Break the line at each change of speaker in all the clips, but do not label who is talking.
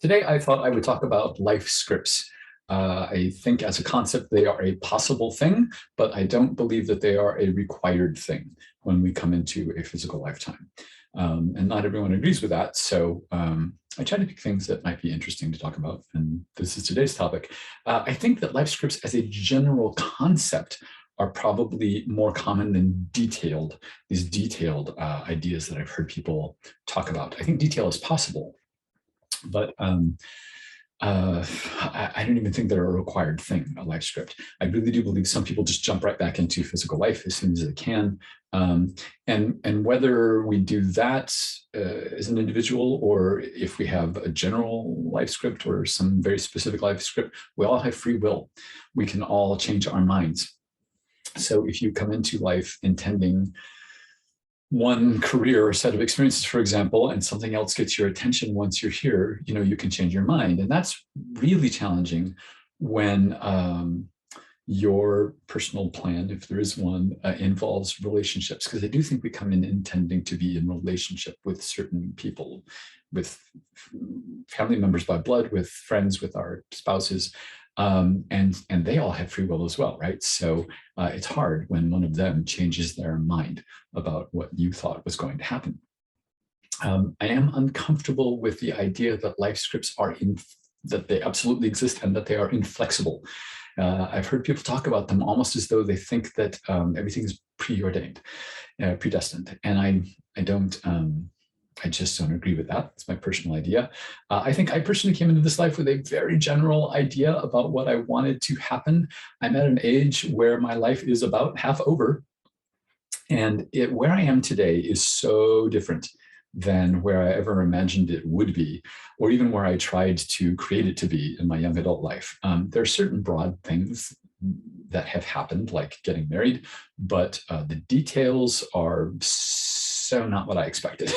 Today, I thought I would talk about life scripts. I think as a concept, they are a possible thing, but I don't believe that they are a required thing when we come into a physical lifetime. And not everyone agrees with that. So I try to pick things that might be interesting to talk about. And this is today's topic. I think that life scripts as a general concept are probably more common than these detailed ideas that I've heard people talk about. I think detail is possible, but I don't even think they're a required thing, a life script. I really do believe some people just jump right back into physical life as soon as they can. And whether we do that as an individual, or if we have a general life script or some very specific life script, we all have free will. We can all change our minds. So if you come into life intending one career or set of experiences, for example, and something else gets your attention once you're here, you can change your mind. And that's really challenging when your personal plan, if there is one, involves relationships, because I do think we come in intending to be in relationship with certain people, with family members by blood, with friends, with our spouses. And they all have free will as well, right? So it's hard when one of them changes their mind about what you thought was going to happen. I am uncomfortable with the idea that life scripts that they absolutely exist and that they are inflexible. I've heard people talk about them almost as though they think that everything is preordained, predestined, and I just don't agree with that. It's my personal idea. I think I personally came into this life with a very general idea about what I wanted to happen. I'm at an age where my life is about half over. And where I am today is so different than where I ever imagined it would be, or even where I tried to create it to be in my young adult life. There are certain broad things that have happened, like getting married, but the details are so not what I expected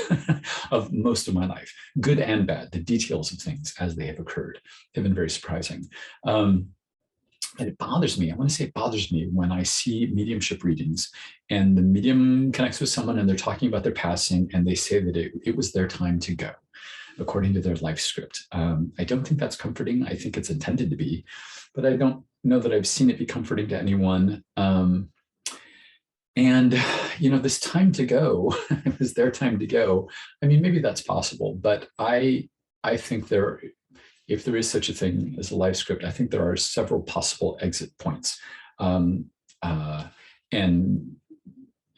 of most of my life, good and bad. The details of things as they have occurred have been very surprising. And it bothers me. I want to say it bothers me when I see mediumship readings and the medium connects with someone and they're talking about their passing and they say that it was their time to go, according to their life script. I don't think that's comforting. I think it's intended to be, but I don't know that I've seen it be comforting to anyone. And, this time to go, it was their time to go. I mean, maybe that's possible, but I think if there is such a thing as a life script, I think there are several possible exit points. And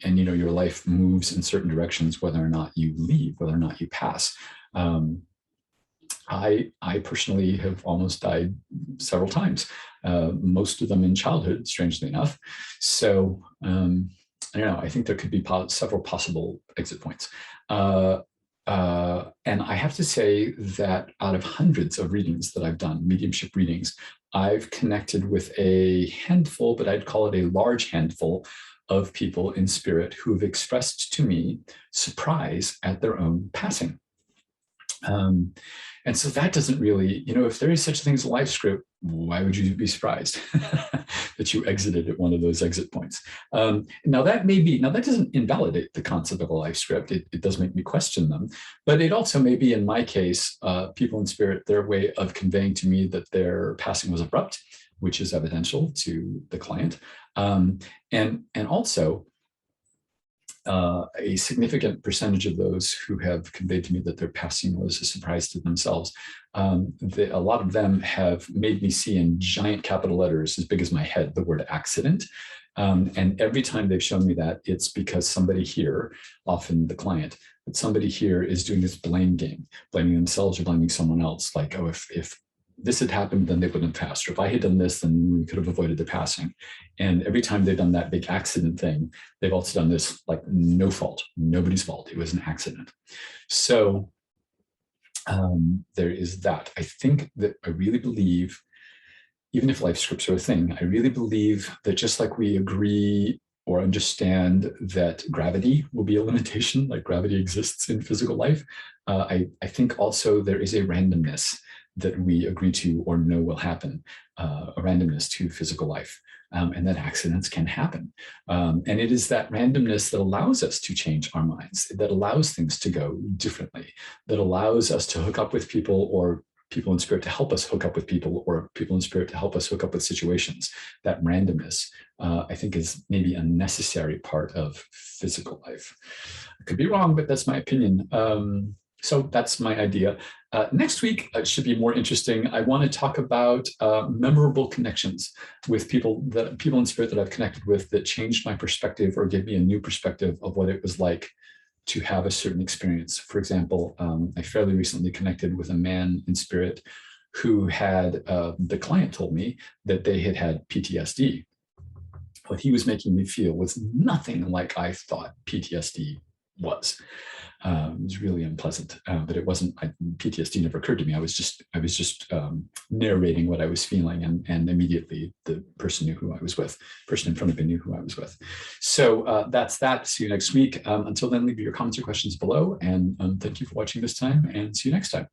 your life moves in certain directions, whether or not you leave, whether or not you pass. I personally have almost died several times, most of them in childhood, strangely enough. So, I don't know, I think there could be several possible exit points. And I have to say that out of hundreds of readings that I've done, mediumship readings, I've connected with a handful, but I'd call it a large handful of people in spirit who have expressed to me surprise at their own passing. And so that doesn't really, if there is such a thing as a life script, why would you be surprised that you exited at one of those exit points? Now that doesn't invalidate the concept of a life script. It does make me question them, but it also may be, in my case, people in spirit, their way of conveying to me that their passing was abrupt, which is evidential to the client. And also, a significant percentage of those who have conveyed to me that their passing was a surprise to themselves. A lot of them have made me see in giant capital letters as big as my head the word accident. And every time they've shown me that, it's because somebody here, often the client, but somebody here is doing this blame game, blaming themselves or blaming someone else. Like, oh, if this had happened, then they wouldn't have passed. Or if I had done this, then we could have avoided the passing. And every time they've done that big accident thing, they've also done this like no fault, nobody's fault. It was an accident. So there is that. I think that I really believe, even if life scripts are a thing, I really believe that just like we agree or understand that gravity will be a limitation, like gravity exists in physical life, I think also there is a randomness that we agree to or know will happen, a randomness to physical life, and that accidents can happen. And it is that randomness that allows us to change our minds, that allows things to go differently, that allows us to hook up with people or people in spirit to help us hook up with people, or people in spirit to help us hook up with situations. That randomness, I think, is maybe a necessary part of physical life. I could be wrong, but that's my opinion. So that's my idea. Next week should be more interesting. I want to talk about memorable connections with people in spirit that I've connected with that changed my perspective or gave me a new perspective of what it was like to have a certain experience. For example, I fairly recently connected with a man in spirit who had, the client told me that they had had PTSD. What he was making me feel was nothing like I thought PTSD was. It was really unpleasant, but it wasn't. PTSD never occurred to me. I was just narrating what I was feeling, and immediately the person knew who I was with. Person in front of me knew who I was with. So that's that. See you next week. Until then, leave your comments or questions below, and thank you for watching this time, and see you next time.